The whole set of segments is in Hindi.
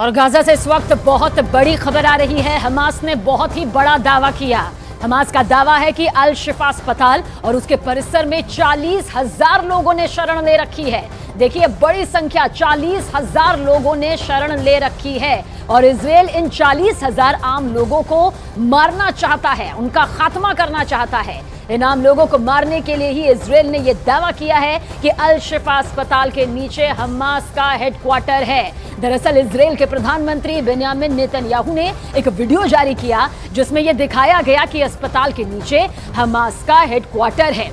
और गाजा से इस वक्त बहुत बड़ी खबर आ रही है। हमास ने बहुत ही बड़ा दावा किया। हमास का दावा है कि अल शिफा अस्पताल और उसके परिसर में 40,000 लोगों ने शरण ले रखी है। देखिए, बड़ी संख्या, 40,000 लोगों ने शरण ले रखी है और इजराइल इन 40,000 आम लोगों को मारना चाहता है, उनका खात्मा करना चाहता है। इन आम लोगों को मारने के लिए ही इजराइल ने यह दावा किया है कि अल शिफा अस्पताल के नीचे हमास का हेडक्वार्टर है। दरअसल इजराइल के प्रधानमंत्री बेंयामिन नेतन्याहू ने एक वीडियो जारी किया जिसमें यह दिखाया गया कि अस्पताल के नीचे हमास का हेडक्वार्टर है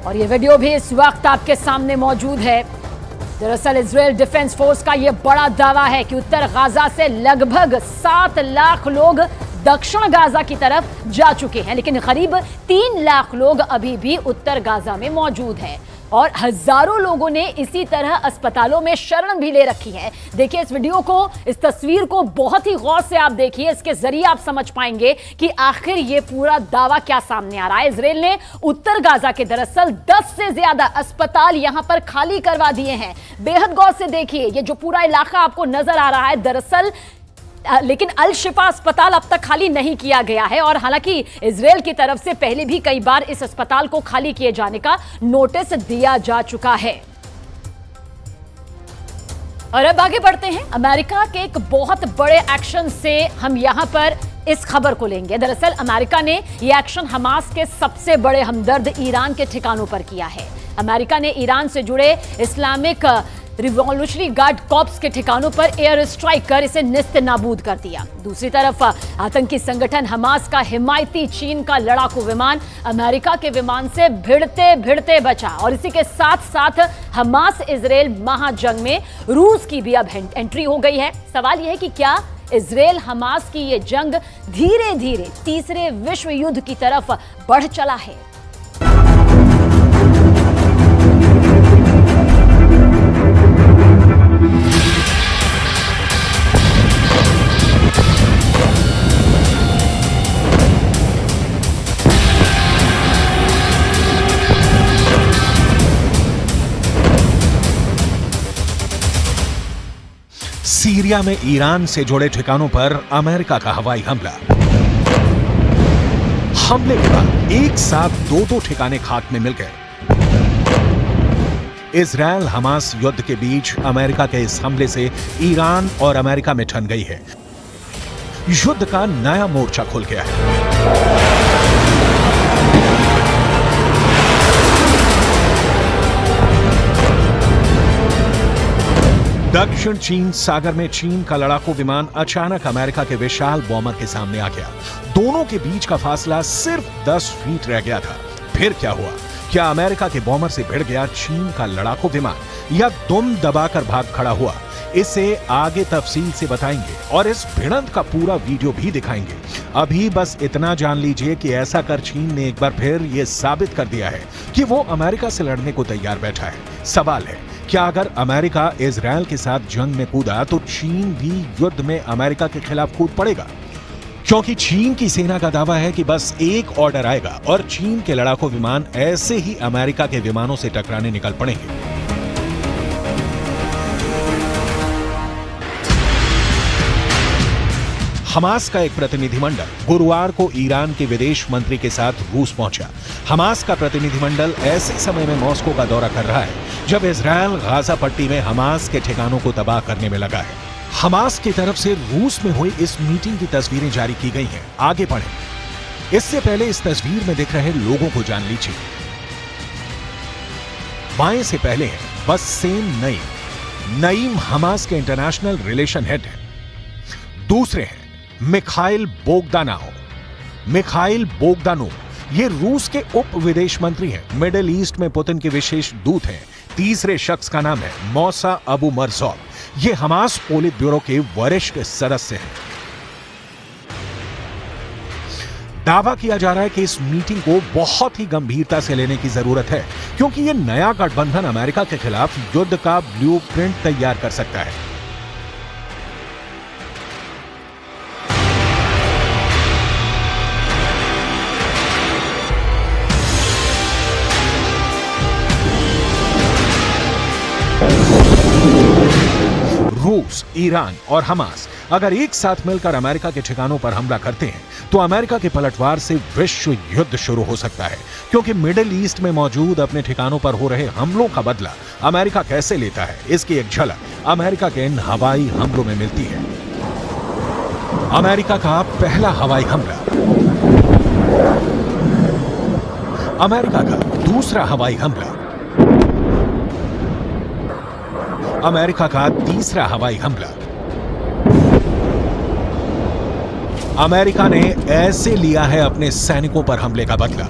और यह वीडियो भी इस वक्त आपके सामने मौजूद है। दरअसल इजराइल डिफेंस फोर्स का यह बड़ा दावा है कि उत्तर गाजा से लगभग 7 लाख लोग दक्षिण गाजा की तरफ जा चुके हैं, लेकिन करीब 3 लाख लोग अभी भी उत्तर गाजा में मौजूद हैं और हजारों लोगों ने इसी तरह अस्पतालों में शरण भी ले रखी है। देखिए इस वीडियो को, इस तस्वीर को बहुत ही गौर से आप देखिए। इसके जरिए आप समझ पाएंगे कि आखिर ये पूरा दावा क्या सामने आ रहा है। इजराइल ने उत्तर गाजा के दरअसल 10 से ज्यादा अस्पताल यहां पर खाली करवा दिए हैं। बेहद गौर से देखिए, ये जो पूरा इलाका आपको नजर आ रहा है दरअसल, लेकिन अल शिफा अस्पताल अब तक खाली नहीं किया गया है और हालांकि इजराइल की तरफ से पहले भी कई बार इस अस्पताल को खाली किए जाने का नोटिस दिया जा चुका है। और अब आगे बढ़ते हैं। अमेरिका के एक बहुत बड़े एक्शन से हम यहां पर इस खबर को लेंगे। दरअसल अमेरिका ने यह एक्शन हमास के सबसे बड़े हमदर्द ईरान के ठिकानों पर किया है। अमेरिका ने ईरान से जुड़े इस्लामिक रिवॉल्यूशनरी गार्ड कॉर्प्स के ठिकानों पर एयर स्ट्राइक कर इसे निस्त नाबूद कर दिया। दूसरी तरफ आतंकी संगठन हमास का हिमायती चीन का लड़ाकू विमान अमेरिका के विमान से भिड़ते भिड़ते बचा और इसी के साथ साथ हमास इजराइल महाजंग में रूस की भी अब एंट्री हो गई है। सवाल यह है कि क्या इजराइल हमास की यह जंग धीरे धीरे तीसरे विश्व युद्ध की तरफ बढ़ चला है? सीरिया में ईरान से जुड़े ठिकानों पर अमेरिका का हवाई हमला। हमले के बाद एक साथ दो ठिकाने खाक में मिल गए। इजराइल हमास युद्ध के बीच अमेरिका के इस हमले से ईरान और अमेरिका में ठन गई है। युद्ध का नया मोर्चा खुल गया है। दक्षिण चीन सागर में चीन का लड़ाकू विमान अचानक अमेरिका के विशाल बॉम्बर के सामने आ गया। दोनों के बीच का फासला सिर्फ 10 फीट रह गया था। फिर क्या हुआ? क्या अमेरिका के बॉम्बर से भिड़ गया चीन का लड़ाकू विमान या दुम दबाकर भाग खड़ा हुआ? इसे आगे तफसील से बताएंगे और इस भिड़ंत का पूरा वीडियो भी दिखाएंगे। अभी बस इतना जान लीजिए कि ऐसा कर चीन ने एक बार फिर यह साबित कर दिया है कि वो अमेरिका से लड़ने को तैयार बैठा है। सवाल है, क्या अगर अमेरिका इजराइल के साथ जंग में कूदा तो चीन भी युद्ध में अमेरिका के खिलाफ कूद पड़ेगा? क्योंकि चीन की सेना का दावा है कि बस एक ऑर्डर आएगा और चीन के लड़ाकू विमान ऐसे ही अमेरिका के विमानों से टकराने निकल पड़ेंगे। हमास का एक प्रतिनिधिमंडल गुरुवार को ईरान के विदेश मंत्री के साथ रूस पहुंचा। हमास का प्रतिनिधिमंडल ऐसे समय में मॉस्को का दौरा कर रहा है जब इजराइल गाजा पट्टी में हमास के ठिकानों को तबाह करने में लगा है। हमास की तरफ से रूस में हुई इस मीटिंग की तस्वीरें जारी की गई हैं। आगे पढ़ें। इससे पहले इस तस्वीर में दिख रहे लोगों को जान लीजिए। बाएं से पहले है बस्सेम नईम। नईम हमास के इंटरनेशनल रिलेशन हेड है। दूसरे हैं मिखाइल बोगदानोव। मिखाइल बोगदानोव ये रूस के उप विदेश मंत्री हैं। मिडिल ईस्ट में पुतिन के विशेष दूत हैं। तीसरे शख्स का नाम है मौसा अबू मरजौक। ये हमास पोलित ब्यूरो के वरिष्ठ सदस्य हैं। दावा किया जा रहा है कि इस मीटिंग को बहुत ही गंभीरता से लेने की जरूरत है क्योंकि यह नया गठबंधन अमेरिका के खिलाफ युद्ध का ब्लूप्रिंट तैयार कर सकता है। रूस, ईरान और हमास अगर एक साथ मिलकर अमेरिका के ठिकानों पर हमला करते हैं तो अमेरिका के पलटवार से विश्व युद्ध शुरू हो सकता है, क्योंकि मिडिल ईस्ट में मौजूद अपने ठिकानों पर हो रहे हमलों का बदला अमेरिका कैसे लेता है, इसकी एक झलक अमेरिका के इन हवाई हमलों में मिलती है। अमेरिका का पहला हवाई हमला, अमेरिका का दूसरा हवाई हमला, अमेरिका का तीसरा हवाई हमला। अमेरिका ने ऐसे लिया है अपने सैनिकों पर हमले का बदला।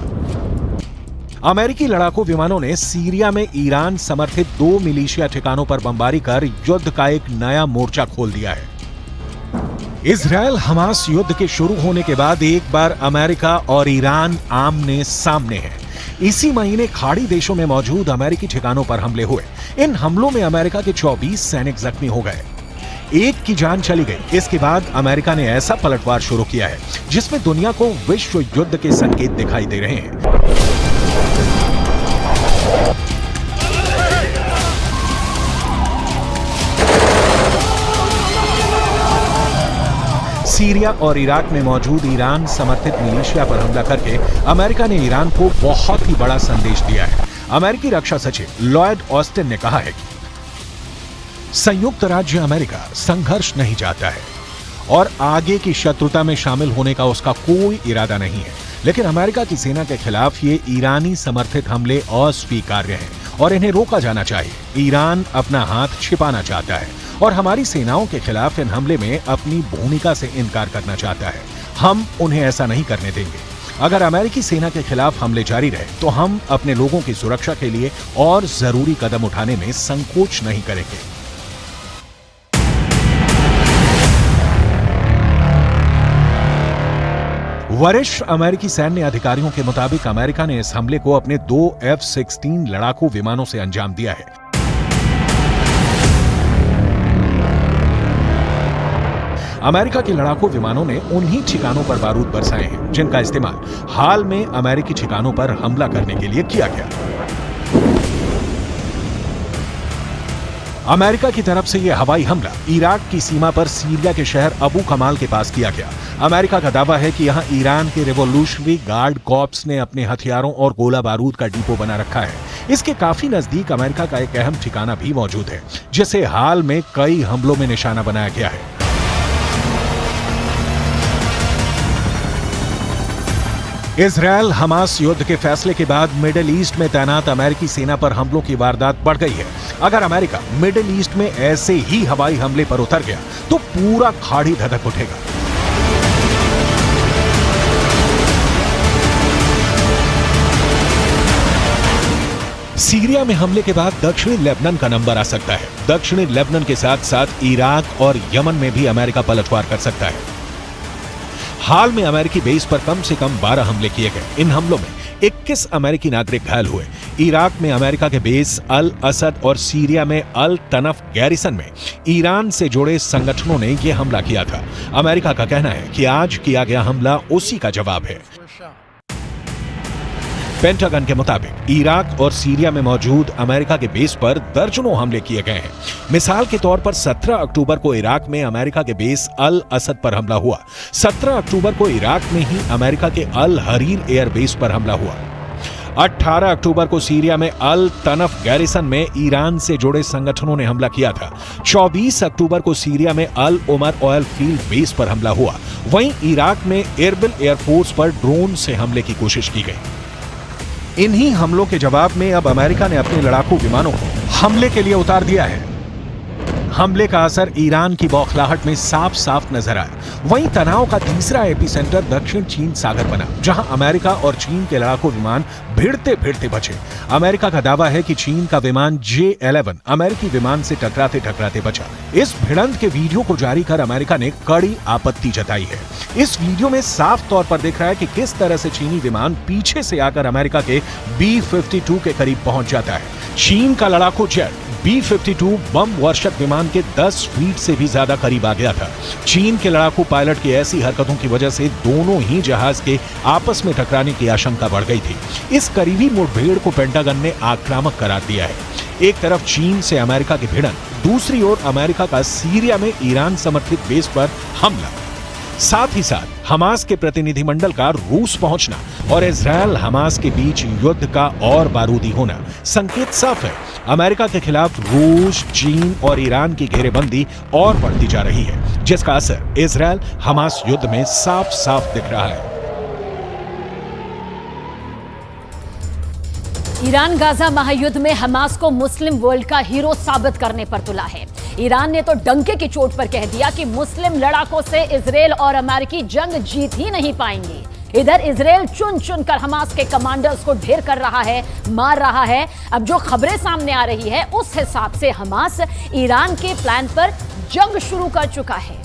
अमेरिकी लड़ाकू विमानों ने सीरिया में ईरान समर्थित 2 मिलिशिया ठिकानों पर बमबारी कर युद्ध का एक नया मोर्चा खोल दिया है। इजरायल हमास युद्ध के शुरू होने के बाद एक बार अमेरिका और ईरान आमने सामने हैं। इसी महीने खाड़ी देशों में मौजूद अमेरिकी ठिकानों पर हमले हुए। इन हमलों में अमेरिका के 24 सैनिक जख्मी हो गए, एक की जान चली गई। इसके बाद अमेरिका ने ऐसा पलटवार शुरू किया है जिसमें दुनिया को विश्व युद्ध के संकेत दिखाई दे रहे हैं। सीरिया और इराक में मौजूद ईरान समर्थित मिलिशिया पर हमला करके अमेरिका ने ईरान को बहुत ही बड़ा संदेश दिया है। अमेरिकी रक्षा सचिव लॉयड ऑस्टिन ने कहा है कि संयुक्त राज्य अमेरिका संघर्ष नहीं चाहता है और आगे की शत्रुता में शामिल होने का उसका कोई इरादा नहीं है, लेकिन अमेरिका की सेना के खिलाफ ये ईरानी समर्थित हमले अस्वीकार्य हैं और इन्हें रोका जाना चाहिए। ईरान अपना हाथ छिपाना चाहता है और हमारी सेनाओं के खिलाफ इन हमले में अपनी भूमिका से इनकार करना चाहता है। हम उन्हें ऐसा नहीं करने देंगे। अगर अमेरिकी सेना के खिलाफ हमले जारी रहे तो हम अपने लोगों की सुरक्षा के लिए और जरूरी कदम उठाने में संकोच नहीं करेंगे। वरिष्ठ अमेरिकी सैन्य अधिकारियों के मुताबिक अमेरिका ने इस हमले को अपने 2 F-16 लड़ाकू विमानों से अंजाम दिया है। अमेरिका के लड़ाकू विमानों ने उन्हीं ठिकानों पर बारूद बरसाए हैं जिनका इस्तेमाल हाल में अमेरिकी ठिकानों पर हमला करने के लिए किया गया। अमेरिका की तरफ से यह हवाई हमला इराक की सीमा पर सीरिया के शहर अबू कमाल के पास किया गया। अमेरिका का दावा है कि यहां ईरान के रिवॉल्यूशनरी गार्ड कॉर्प्स ने अपने हथियारों और गोला बारूद का डिपो बना रखा है। इसके काफी नजदीक अमेरिका का एक अहम ठिकाना भी मौजूद है जिसे हाल में कई हमलों में निशाना बनाया गया है। इजरायल हमास युद्ध के फैसले के बाद मिडिल ईस्ट में तैनात अमेरिकी सेना पर हमलों की वारदात बढ़ गई है। अगर अमेरिका मिडिल ईस्ट में ऐसे ही हवाई हमले पर उतर गया तो पूरा खाड़ी धधक उठेगा। सीरिया में हमले के बाद दक्षिणी लेबनान का नंबर आ सकता है। दक्षिणी लेबनान के साथ साथ इराक और यमन में भी अमेरिका पलटवार कर सकता है। हाल में अमेरिकी बेस पर कम से कम 12 हमले किए गए। इन हमलों में 21 अमेरिकी नागरिक घायल हुए। इराक में अमेरिका के बेस अल असद और सीरिया में अल तनफ गैरिसन में ईरान से जुड़े संगठनों ने यह हमला किया था। अमेरिका का कहना है कि आज किया गया हमला उसी का जवाब है। पेंटागन के मुताबिक इराक और सीरिया में मौजूद अमेरिका के बेस पर दर्जनों हमले किए गए हैं। मिसाल के तौर पर 17 अक्टूबर को इराक में अमेरिका के बेस अल असद पर हमला हुआ। 17 अक्टूबर को इराक में ही अमेरिका के अल हरीर एयरबेस पर हमला हुआ। 18 अक्टूबर को सीरिया में अल तनफ गैरिसन में ईरान से जुड़े संगठनों ने हमला किया था। 24 अक्टूबर को सीरिया में अल उमर ऑयल फील्ड बेस पर हमला हुआ। वहीं इराक में एरबिल एयरफोर्स पर ड्रोन से हमले की कोशिश की गई। इन्हीं हमलों के जवाब में अब अमेरिका ने अपने लड़ाकू विमानों को हमले के लिए उतार दिया है। हमले का असर ईरान की बौखलाहट में साफ साफ नजर आया। वहीं तनाव का तीसरा एपिसेंटर दक्षिण चीन सागर बना, जहां अमेरिका और चीन के लड़ाकू विमान भिड़ते भिड़ते बचे। अमेरिका का दावा है कि चीन का विमान J-11 अमेरिकी विमान से टकराते टकराते बचा। इस भिड़ंत के वीडियो को जारी कर अमेरिका ने कड़ी आपत्ति जताई है। इस वीडियो में साफ तौर पर दिख रहा है कि किस तरह से चीनी विमान पीछे से आकर अमेरिका के B-52 के करीब पहुंच जाता है। चीन का लड़ाकू जेट B-52 बम वर्षक विमान के 10 फीट से भी ज्यादा करीब आ गया था। चीन के लड़ाकू पायलट की ऐसी हरकतों की वजह से दोनों ही जहाज के आपस में टकराने की आशंका बढ़ गई थी। इस करीबी मुठभेड़ को पेंटागन ने आक्रामक करार दिया है। एक तरफ चीन से अमेरिका की भिड़ंत दूसरी ओर अमेरिका का सीरिया में ईरान समर्थित बेस पर हमला, साथ ही साथ हमास के प्रतिनिधिमंडल का रूस पहुंचना और इजरायल हमास के बीच युद्ध का और बारूदी होना संकेत साफ है। अमेरिका के खिलाफ रूस, चीन और ईरान की घेरेबंदी और बढ़ती जा रही है, जिसका असर इजरायल हमास युद्ध में साफ साफ दिख रहा है। ईरान गाजा महायुद्ध में हमास को मुस्लिम वर्ल्ड का हीरो साबित करने पर तुला है। ईरान ने तो डंके की चोट पर कह दिया कि मुस्लिम लड़ाकों से इजरायल और अमेरिकी जंग जीत ही नहीं पाएंगे। इधर इजरायल चुन चुन कर हमास के कमांडर्स को ढेर कर रहा है, मार रहा है। अब जो खबरें सामने आ रही है उस हिसाब से हमास ईरान के प्लान पर जंग शुरू कर चुका है।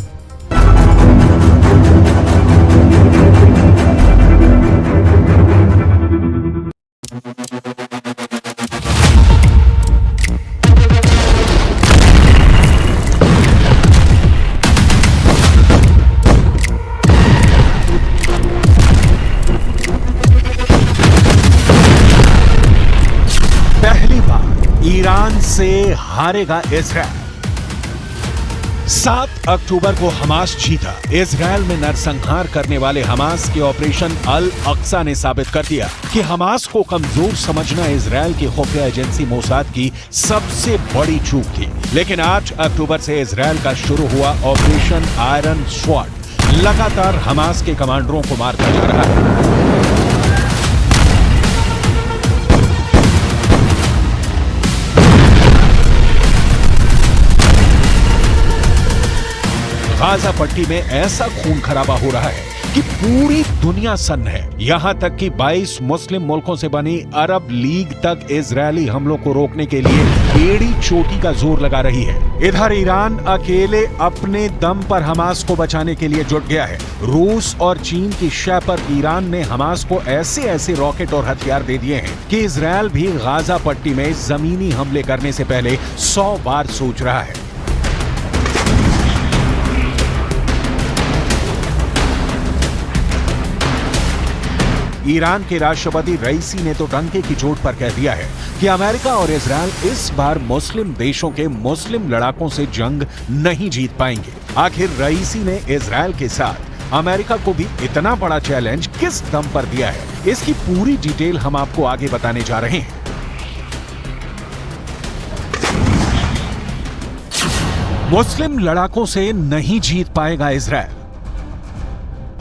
ईरान से हारेगा इजरायल। 7 अक्टूबर को हमास जीता। इजरायल में नरसंहार करने वाले हमास के ऑपरेशन अल अक्सा ने साबित कर दिया कि हमास को कमजोर समझना इजरायल की खुफिया एजेंसी मोसाद की सबसे बड़ी चूक थी। लेकिन 8 अक्टूबर से इजरायल का शुरू हुआ ऑपरेशन आयरन स्वॉर्ड लगातार हमास के कमांडरों को मारता जा रहा है। गाजा पट्टी में ऐसा खून खराबा हो रहा है कि पूरी दुनिया सन्न है। यहां तक कि 22 मुस्लिम मुल्कों से बनी अरब लीग तक इजरायली हमलों को रोकने के लिए एड़ी चोटी का जोर लगा रही है। इधर ईरान अकेले अपने दम पर हमास को बचाने के लिए जुट गया है। रूस और चीन की शय पर ईरान ने हमास को ऐसे ऐसे रॉकेट और हथियार दे दिए हैं कि इजरायल भी गाजा पट्टी में जमीनी हमले करने से पहले 100 बार सोच रहा है। ईरान के राष्ट्रपति रईसी ने तो डंके की चोट पर कह दिया है कि अमेरिका और इजरायल इस बार मुस्लिम देशों के मुस्लिम लड़ाकों से जंग नहीं जीत पाएंगे। आखिर रईसी ने इजरायल के साथ अमेरिका को भी इतना बड़ा चैलेंज किस दम पर दिया है, इसकी पूरी डिटेल हम आपको आगे बताने जा रहे हैं। मुस्लिम लड़ाकों से नहीं जीत पाएगा इजरायल।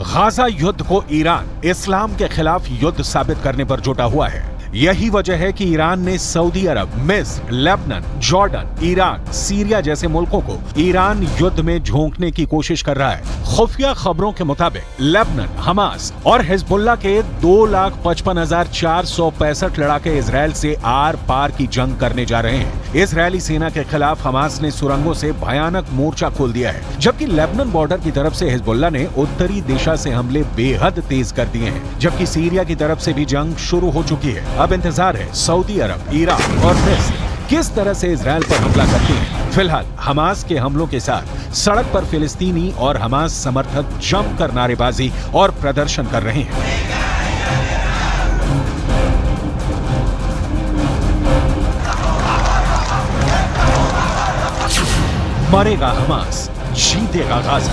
गाजा युद्ध को ईरान इस्लाम के खिलाफ युद्ध साबित करने पर जुटा हुआ है। यही वजह है कि ईरान ने सऊदी अरब, मिस्र, लेबनान, जॉर्डन, इराक, सीरिया जैसे मुल्कों को ईरान युद्ध में झोंकने की कोशिश कर रहा है। खुफिया खबरों के मुताबिक लेबनान, हमास और हिजबुल्लाह के 2,55,465 लड़ाके इजरायल से आर पार की जंग करने जा रहे हैं। इजरायली सेना के खिलाफ हमास ने सुरंगों से भयानक मोर्चा खोल दिया है, जबकि लेबनान बॉर्डर की तरफ से हिजबुल्लाह ने उत्तरी दिशा से हमले बेहद तेज कर दिए हैं, जबकि सीरिया की तरफ से भी जंग शुरू हो चुकी है। अब इंतजार है सऊदी अरब, इराक और मिस्र किस तरह से इजरायल पर हमला करते हैं। फिलहाल हमास के हमलों के साथ सड़क पर फिलिस्तीनी और हमास समर्थक जमकर नारेबाजी और प्रदर्शन कर रहे हैं। मरेगा हमास, जीतेगा गाजा।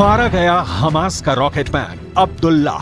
मारा गया हमास का रॉकेटमैन अब्दुल्ला।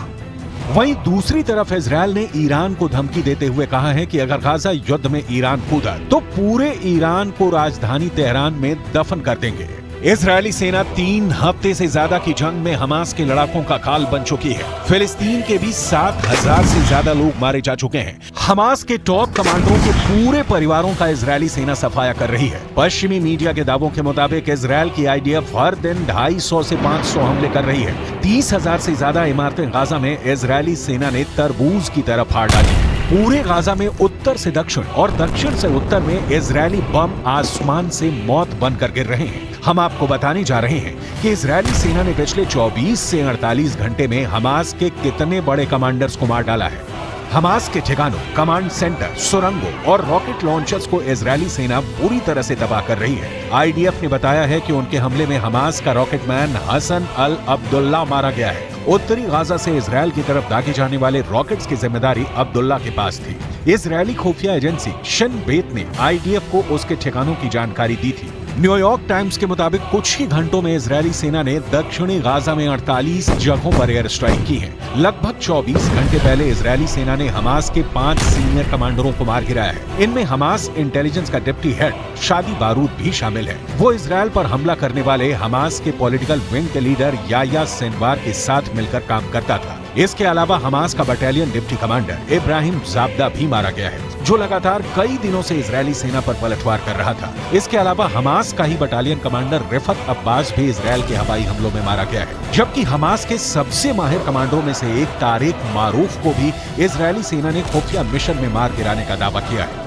वहीं दूसरी तरफ इजरायल ने ईरान को धमकी देते हुए कहा है कि अगर गाजा युद्ध में ईरान कूदा तो पूरे ईरान को राजधानी तेहरान में दफन कर देंगे। इजरायली सेना 3 हफ्ते से ज्यादा की जंग में हमास के लड़ाकों का काल बन चुकी है। फिलिस्तीन के भी 7,000 से ज्यादा लोग मारे जा चुके हैं। हमास के टॉप कमांडरों के पूरे परिवारों का इजरायली सेना सफाया कर रही है। पश्चिमी मीडिया के दावों के मुताबिक इजरायल की आईडीएफ हर दिन 250 से 500 हमले कर रही है। 30,000 से ज्यादा इमारतें गाजा में इजरायली सेना ने तरबूज की तरह फाड़ डाली। पूरे गाजा में उत्तर से दक्षिण और दक्षिण से उत्तर में इजरायली बम आसमान से मौत बनकर गिर रहे हैं। हम आपको बताने जा रहे हैं कि इजरायली सेना ने पिछले 24 से 48 घंटे में हमास के कितने बड़े कमांडर्स को मार डाला है। हमास के ठिकानों, कमांड सेंटर, सुरंगों और रॉकेट लॉन्चर्स को इजरायली सेना बुरी तरह से तबाह कर रही है। आईडीएफ ने बताया है कि उनके हमले में हमास का रॉकेटमैन हसन अल अब्दुल्ला मारा गया है। उत्तरी गाजा से इजरायल की तरफ दागे जाने वाले रॉकेट्स की जिम्मेदारी अब्दुल्ला के पास थी। इजरायली खुफिया एजेंसी शिन बेत ने आईडीएफ को उसके ठिकानों की जानकारी दी थी। न्यूयॉर्क टाइम्स के मुताबिक कुछ ही घंटों में इजरायली सेना ने दक्षिणी गाजा में 48 जगहों पर एयर स्ट्राइक की है। लगभग 24 घंटे पहले इजरायली सेना ने हमास के 5 सीनियर कमांडरों को मार गिराया है। इनमें हमास इंटेलिजेंस का डिप्टी हेड शादी बारूद भी शामिल है। वो इजरायल पर हमला करने वाले हमास के पॉलिटिकल विंग के लीडर याया सिनवार के साथ मिलकर काम करता था। इसके अलावा हमास का बटालियन डिप्टी कमांडर इब्राहिम जाब्दा भी मारा गया है, जो लगातार कई दिनों से इजरायली सेना पर पलटवार कर रहा था। इसके अलावा हमास का ही बटालियन कमांडर रिफत अब्बास भी इजरायल के हवाई हमलों में मारा गया है। जबकि हमास के सबसे माहिर कमांडरों में से एक तारिक मारूफ को भी इजरायली सेना ने खुफिया मिशन में मार गिराने का दावा किया है।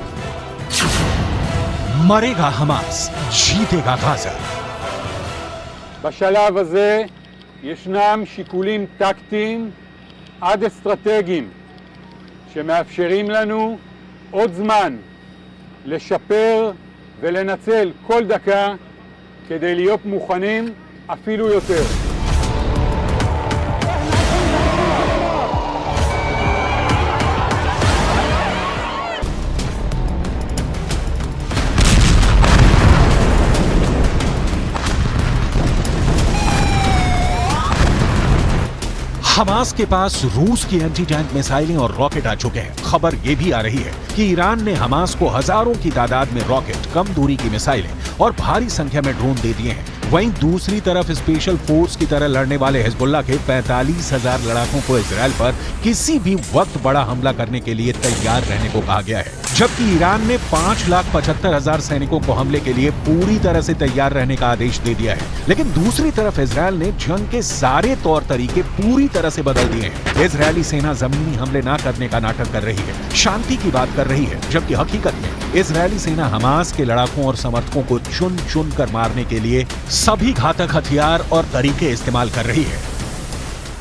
मरेगा हमास, जीतेगा गाजा। בשלב הזה ישנם שיקולים טקטיים עד אסטרטגיים שמאפשרים לנו עוד זמן לשפר ולנצל כל דקה כדי להיות מוכנים אפילו יותר. हमास के पास रूस की एंटी टैंक मिसाइलें और रॉकेट आ चुके हैं। खबर ये भी आ रही है कि ईरान ने हमास को हजारों की तादाद में रॉकेट, कम दूरी की मिसाइलें और भारी संख्या में ड्रोन दे दिए हैं। वहीं दूसरी तरफ स्पेशल फोर्स की तरह लड़ने वाले हिजबुल्लाह के 45,000 लड़ाकों को इजरायल पर किसी भी वक्त बड़ा हमला करने के लिए तैयार रहने को कहा गया है। जबकि ईरान ने 5,75,000 सैनिकों को हमले के लिए पूरी तरह से तैयार रहने का आदेश दे दिया है। लेकिन दूसरी तरफ इजरायल ने जंग के सारे तौर तरीके पूरी तरह से बदल दिए हैं। इजरायली सेना जमीनी हमले न करने का नाटक कर रही है, शांति की बात कर रही है, जबकि हकीकत में इजरायली सेना हमास के लड़ाकों और समर्थकों को चुन चुन कर मारने के लिए सभी घातक हथियार और तरीके इस्तेमाल कर रही है।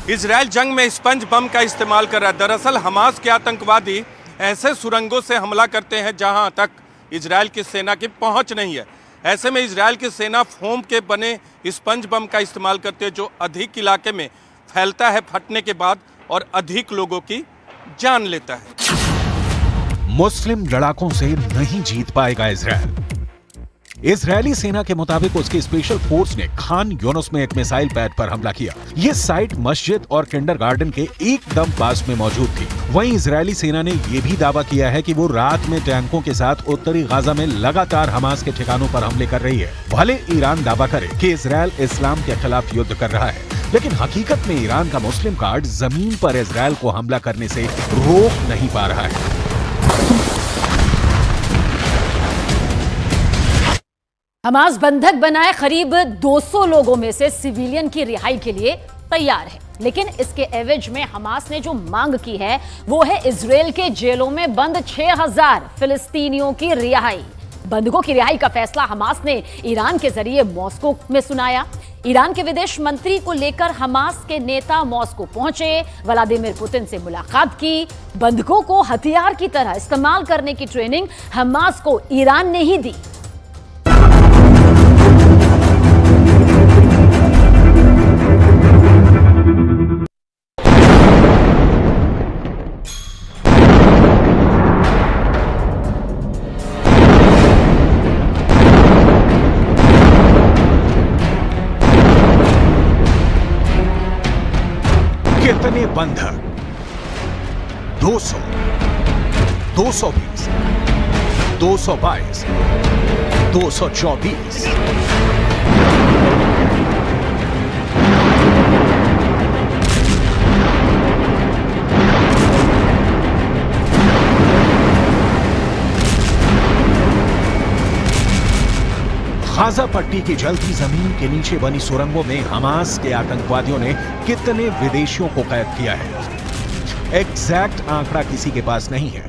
इजरायल जंग में स्पंज बम का इस्तेमाल कर रहा है। दरअसल हमास के आतंकवादी ऐसे सुरंगों से हमला करते हैं जहां तक इजरायल की सेना की पहुंच नहीं है। ऐसे में इजरायल की सेना फोम के बने स्पंज बम का इस्तेमाल करती है, जो अधिक इलाके में फैलता है फटने के बाद और अधिक लोगों की जान लेता है। मुस्लिम लड़ाकों से नहीं जीत पाएगा इजरायल। इजरायली सेना के मुताबिक उसकी स्पेशल फोर्स ने खान यूनुस में एक मिसाइल पैड पर हमला किया। ये साइट मस्जिद और किंडरगार्टन के एकदम पास में मौजूद थी। वहीं इजरायली सेना ने यह भी दावा किया है कि वो रात में टैंकों के साथ उत्तरी गाजा में लगातार हमास के ठिकानों पर हमले कर रही है। भले ईरान दावा करे कि इजरायल इस्लाम के खिलाफ युद्ध कर रहा है, लेकिन हकीकत में ईरान का मुस्लिम कार्ड जमीन पर इजरायल को हमला करने से रोक नहीं पा रहा है। हमास बंधक बनाए करीब 200 लोगों में से सिविलियन की रिहाई के लिए तैयार है, लेकिन इसके एवज में हमास ने जो मांग की है वो है इजराइल के जेलों में बंद 6,000 फिलिस्तीनियों की रिहाई। बंधकों की रिहाई का फैसला हमास ने ईरान के जरिए मॉस्को में सुनाया। ईरान के विदेश मंत्री को लेकर हमास के नेता मॉस्को पहुंचे, व्लादिमीर पुतिन से मुलाकात की। बंधकों को हथियार की तरह इस्तेमाल करने की ट्रेनिंग हमास को ईरान ने ही दी। कितने बंधक? 200, 220, 222, 224। गाजा पट्टी की जलती जमीन के नीचे बनी सुरंगों में हमास के आतंकवादियों ने कितने विदेशियों को कैद किया है, एग्जैक्ट आंकड़ा किसी के पास नहीं है।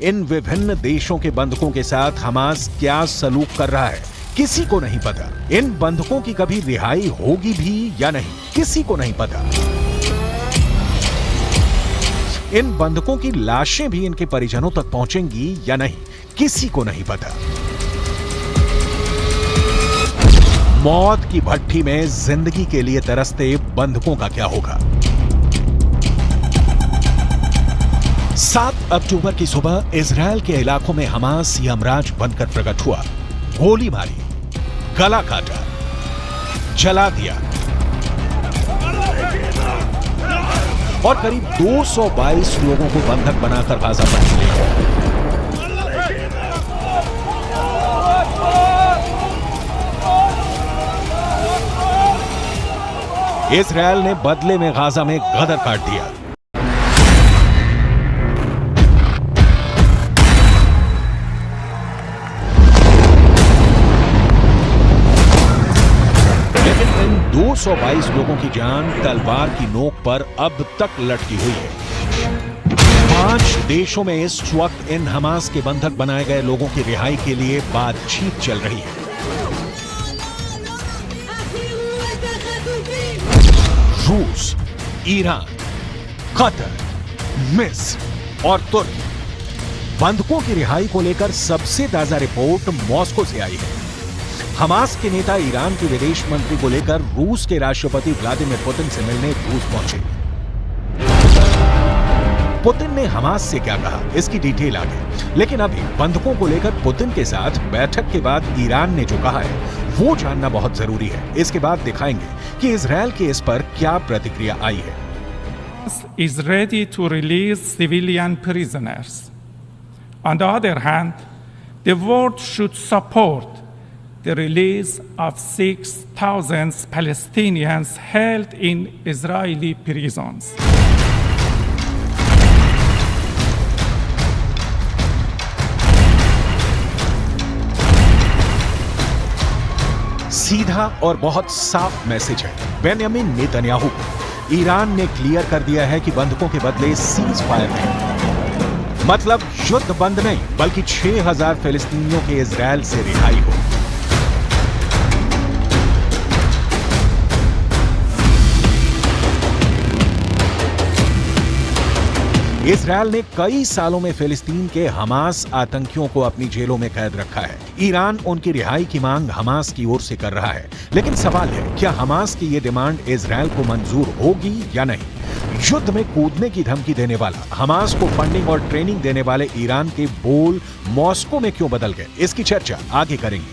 इन विभिन्न देशों के बंधकों के साथ हमास क्या सलूक कर रहा है, किसी को नहीं पता। इन बंधकों की कभी रिहाई होगी भी या नहीं, किसी को नहीं पता। इन बंधकों की लाशें भी इनके परिजनों तक पहुंचेंगी या नहीं, किसी को नहीं पता। मौत की भट्ठी में जिंदगी के लिए तरसते बंधकों का क्या होगा। 7 अक्टूबर की सुबह इजरायल के इलाकों में हमास यमराज बनकर प्रकट हुआ। गोली मारी, गला काटा, जला दिया और करीब 222 लोगों को बंधक बनाकर गाजा पट्टी ले गया। इजरायल ने बदले में गाजा में गदर काट दिया। लेकिन इन 222 लोगों की जान तलवार की नोक पर अब तक लटकी हुई है। 5 देशों में इस वक्त इन हमास के बंधक बनाए गए लोगों की रिहाई के लिए बातचीत चल रही है। रूस, ईरान, कतर, मिस्र और तुर्की। बंधकों की रिहाई को लेकर सबसे ताजा रिपोर्ट मॉस्को से आई है। हमास के नेता ईरान के विदेश मंत्री को लेकर रूस के राष्ट्रपति व्लादिमीर पुतिन से मिलने रूस पहुंचे। पुतिन ने हमास से क्या कहा, इसकी डिटेल आगे। लेकिन अभी बंधकों को लेकर पुतिन के साथ बैठक के बाद ईरान ने जो कहा है वो जानना बहुत जरूरी है। इसके बाद दिखाएंगे कि इजरायल की इस पर क्या प्रतिक्रिया आई है। is ready to release civilian prisoners. On the other hand, the world should support the release of 6,000 Palestinians held in Israeli prisons. सीधा और बहुत साफ मैसेज है बेंयामिन नेतन्याहू को। ईरान ने क्लियर कर दिया है कि बंधकों के बदले सीज फायर नहीं, मतलब युद्ध बंद नहीं, बल्कि 6,000 फिलिस्तीनियों के इजरायल से रिहाई हो। इजरायल ने कई सालों में फिलिस्तीन के हमास आतंकियों को अपनी जेलों में कैद रखा है। ईरान उनकी रिहाई की मांग हमास की ओर से कर रहा है। लेकिन सवाल है, क्या हमास की ये डिमांड इजरायल को मंजूर होगी या नहीं। युद्ध में कूदने की धमकी देने वाला, हमास को फंडिंग और ट्रेनिंग देने वाले ईरान के बोल मॉस्को में क्यों बदल गए, इसकी चर्चा आगे करेंगे।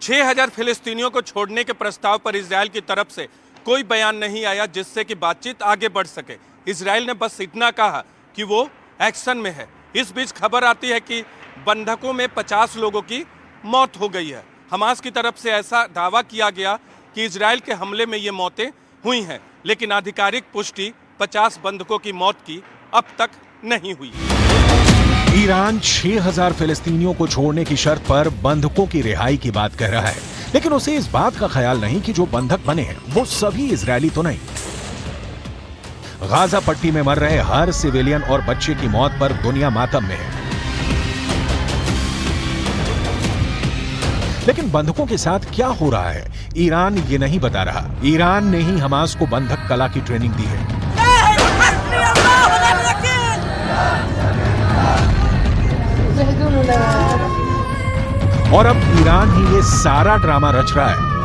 6,000 फिलिस्तीनियों को छोड़ने के प्रस्ताव पर इजरायल की तरफ से कोई बयान नहीं आया जिससे कि बातचीत आगे बढ़ सके। इजरायल ने बस इतना कहा कि वो एक्शन में है। इस बीच खबर आती है कि बंधकों में 50 लोगों की मौत हो गई है। हमास की तरफ से ऐसा दावा किया गया कि इजरायल के हमले में ये मौतें हुई हैं, लेकिन आधिकारिक पुष्टि 50 बंधकों की मौत की अब तक नहीं हुई। ईरान 6,000 फिलिस्तीनियों को छोड़ने की शर्त पर बंधकों की रिहाई की बात कह रहा है, लेकिन उसे इस बात का ख्याल नहीं कि जो बंधक बने हैं वो सभी इजरायली तो नहीं। गाजा पट्टी में मर रहे हर सिविलियन और बच्चे की मौत पर दुनिया मातम में है। लेकिन बंधकों के साथ क्या हो रहा है, ईरान ये नहीं बता रहा। ईरान ने ही हमास को बंधक कला की ट्रेनिंग दी है। और अब ईरान ही ये सारा ड्रामा रच रहा है।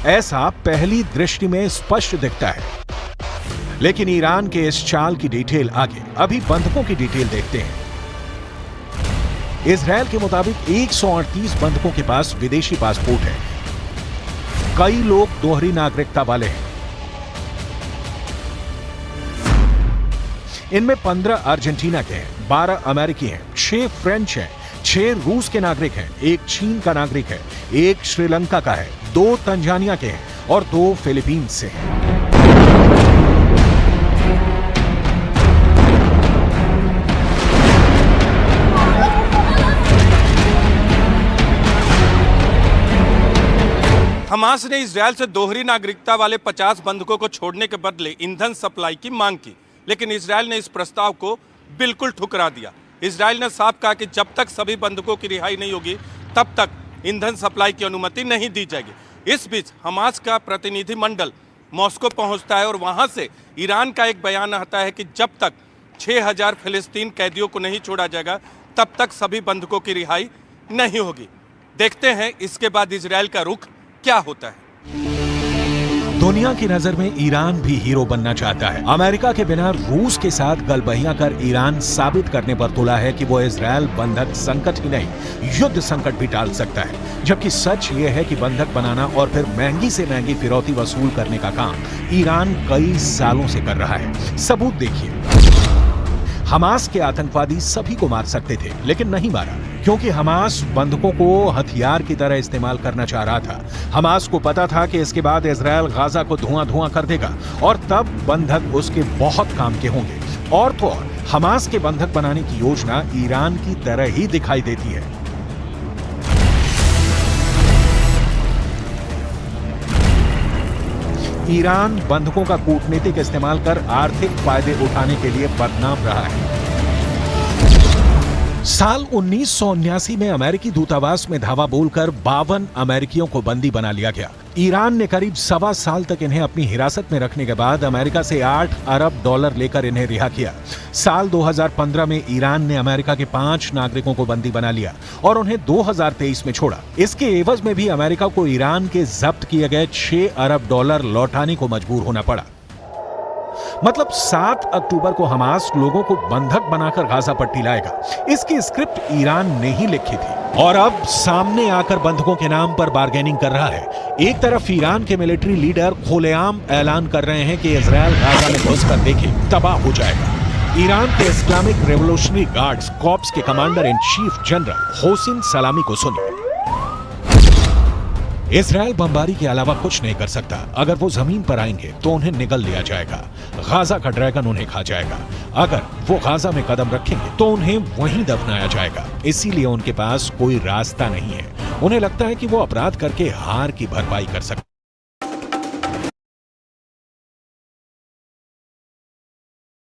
ऐसा पहली दृष्टि में स्पष्ट दिखता है, लेकिन ईरान के इस चाल की डिटेल आगे। अभी बंधकों की डिटेल देखते हैं। इजरायल के मुताबिक 138 बंधकों के पास विदेशी पासपोर्ट है। कई लोग दोहरी नागरिकता वाले हैं। इनमें 15 अर्जेंटीना के हैं, 12 अमेरिकी हैं, 6 फ्रेंच हैं, 6 रूस के नागरिक हैं, 1 चीन का नागरिक है, 1 श्रीलंका का है, 2 तंजानिया के हैं और 2 फिलीपींस से हैं। हमास ने इजरायल से दोहरी नागरिकता वाले 50 बंधकों को छोड़ने के बदले ईंधन सप्लाई की मांग की, लेकिन इजरायल ने इस प्रस्ताव को बिल्कुल ठुकरा दिया। इजरायल ने साफ कहा कि जब तक सभी बंधकों की रिहाई नहीं होगी तब तक ईंधन सप्लाई की अनुमति नहीं दी जाएगी। इस बीच हमास का प्रतिनिधिमंडल मॉस्को पहुंचता है और वहां से ईरान का एक बयान आता है कि जब तक 6000 फिलिस्तीन कैदियों को नहीं छोड़ा जाएगा तब तक सभी बंधकों की रिहाई नहीं होगी। देखते हैं इसके बाद इजरायल का रुख क्या होता है। दुनिया की नजर में ईरान भी हीरो बनना चाहता है। अमेरिका के बिना रूस के साथ गलबहियां कर ईरान साबित करने पर तुला है कि वो इजरायल बंधक संकट ही नहीं, युद्ध संकट भी टाल सकता है। जबकि सच ये है कि बंधक बनाना और फिर महंगी से महंगी फिरौती वसूल करने का काम ईरान कई सालों से कर रहा है। सबूत देखिए। हमास के आतंकवादी सभी को मार सकते थे, लेकिन नहीं मारा, क्योंकि हमास बंधकों को हथियार की तरह इस्तेमाल करना चाह रहा था। हमास को पता था कि इसके बाद इजरायल गाजा को धुआं-धुआं कर देगा और तब बंधक उसके बहुत काम के होंगे। और तो और हमास के बंधक बनाने की योजना ईरान की तरह ही दिखाई देती है। ईरान बंधकों का कूटनीतिक इस्तेमाल कर आर्थिक फायदे उठाने के लिए बदनाम रहा है। साल 1979 में अमेरिकी दूतावास में धावा बोलकर 52 अमेरिकियों को बंदी बना लिया गया। ईरान ने करीब 1.25 साल तक इन्हें अपनी हिरासत में रखने के बाद अमेरिका से $8 अरब लेकर इन्हें रिहा किया। साल 2015 में ईरान ने अमेरिका के 5 नागरिकों को बंदी बना लिया और उन्हें 2023 में छोड़ा। इसके एवज में भी अमेरिका को ईरान के जब्त किए गए $6 अरब लौटाने को मजबूर होना पड़ा। मतलब 7 अक्टूबर को हमास लोगों को बंधक बनाकर गाजा पट्टी लाएगा। इसकी स्क्रिप्ट ईरान ने ही लिखी थी और अब सामने आकर बंधकों के नाम पर बार्गेनिंग कर रहा है। एक तरफ ईरान के मिलिट्री लीडर खुलेआम ऐलान कर रहे हैं कि इजरायल गाजा में घुसकर देखे तबाह हो जाएगा। ईरान के इस्लामिक रेवोल्यूशनरी गार्ड्स कॉर्प्स के commander in chief general Hossain सलामी को सुनिए। इजरायल बमबारी के अलावा कुछ नहीं कर सकता। अगर वो जमीन पर आएंगे तो उन्हें निगल लिया जाएगा। गाजा का ड्रैगन उन्हें खा जाएगा। अगर वो गाजा में कदम रखेंगे तो उन्हें वहीं दफनाया जाएगा। इसीलिए उनके पास कोई रास्ता नहीं है। उन्हें लगता है कि वो अपराध करके हार की भरपाई कर सकते।